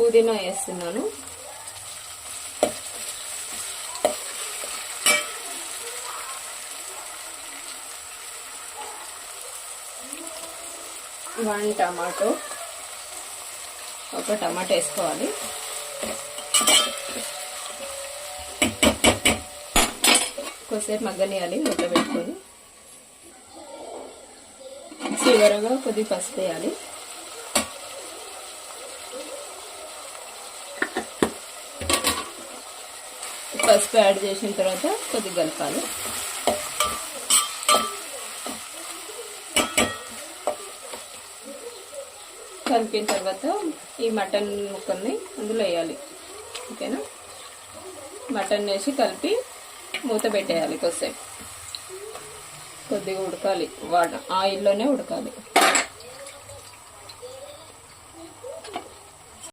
పుదీనా వేస్తున్నాను. ఒక టమాటో వేసుకోవాలి. కొద్దిసేపు మగ్గనియాలి మూత పెట్టుకొని. చివరగా కొద్ది పసుపు వేయాలి. పసుపు యాడ్ చేసిన తర్వాత కొద్దిగా కలపాలి. కలిపిన తర్వాత ఈ మటన్ ముక్కల్ని అందులో వేయాలి. ఓకేనా? మటన్ వేసి కలిపి మూత పెట్టేయాలి. కొద్దిసేపు కొద్దిగా ఉడకాలి. ఆయిల్లోనే ఉడకాలి.